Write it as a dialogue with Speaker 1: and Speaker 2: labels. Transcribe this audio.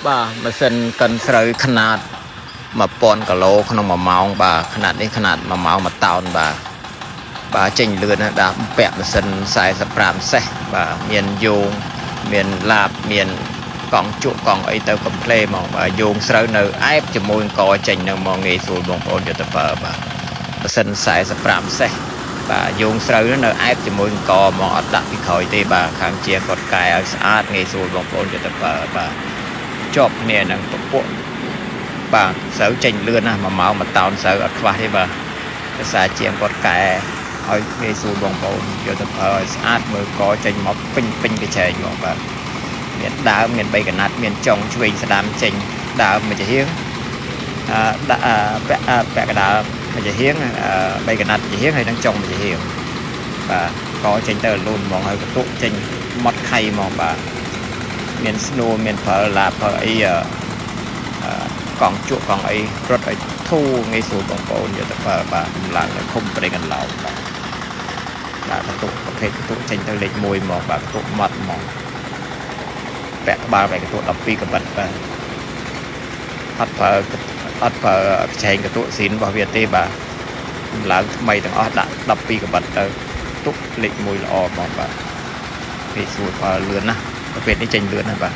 Speaker 1: បាទម៉ាស៊ីនកិនស្រូវຂនាត1000 គីឡូក្នុង1ម៉ោងបាទຂនាតនេះຂនាត1ម៉ោង1តោនបាទចេញលឿនណាស់ដាក់ពាក់ម៉ាស៊ីន45សេសបាទមានយោងមានឡាបមានកង់ជក់កង់អីទៅកំ pl ហ្មងបាទយោងស្រូវនៅអែបជាមួយកចេញនៅមកងាយស្រួលបងប្អូនយកទៅប្រើបាទម៉ាស៊ីន45សេសបាទយោងស្រូវនៅអែបជាមួយកមកអត់ដាក់ពីក្រោយទេបាទខាងជាងគាត់កែឲ្យស្អាតងាយស្រួលបងប្អូនយកទៅប្រើបាទជាប់គ្នានឹងពពួកបាទស្រូវចេញលឿនណាស់1ម៉ោង1តោនស្រូវអត់ខ្វះទេបាទភាសាជាងគាត់កែឲ្យងាយស្រួលបងប្អូនយកទៅប្រើឲ្យស្អាតមើលកចេញមកពេញកញ្ឆែងមកបាទមានដើមមាន3កណាត់មានចុងឆ្វេងស្ដាំចេញដើមមួយចំហៀងដាក់ពាក់កដាលមួយចំហៀង3កណាត់មួយចំហៀងហើយនឹងចុងមួយចំហៀងបាទកចេញទៅលូនហ្មងហើយកតុកចេញម៉ត់ខៃហ្មងបាទមានស្នួរមានប្រើឡាប្រើអីកង់ជក់កង់អីរត់ឲ្យធូរងាយស្រួលបងប្អូនយកទៅប្រើបាទកម្លាំងនៅឃុំប្រេងកន្លោបាទដាក់កតុកប្រភេទកតុកចេញទៅលេខ1មកបាទកតុកម៉ត់ហ្មងពាក់ក្បាលបែកកតុក12កបិតបាទអត់ប្រើខ្ចែងកតុកស៊ីនរបស់វាទេបាទឡើងថ្មីទាំងអស់ដាក់12កបិតទៅទុកលេខ1ល្អហ្មងបាទវាស្រួលប្រើលឿនណាស់ប្រភេទនេះចេញលឿនណាស់បាទ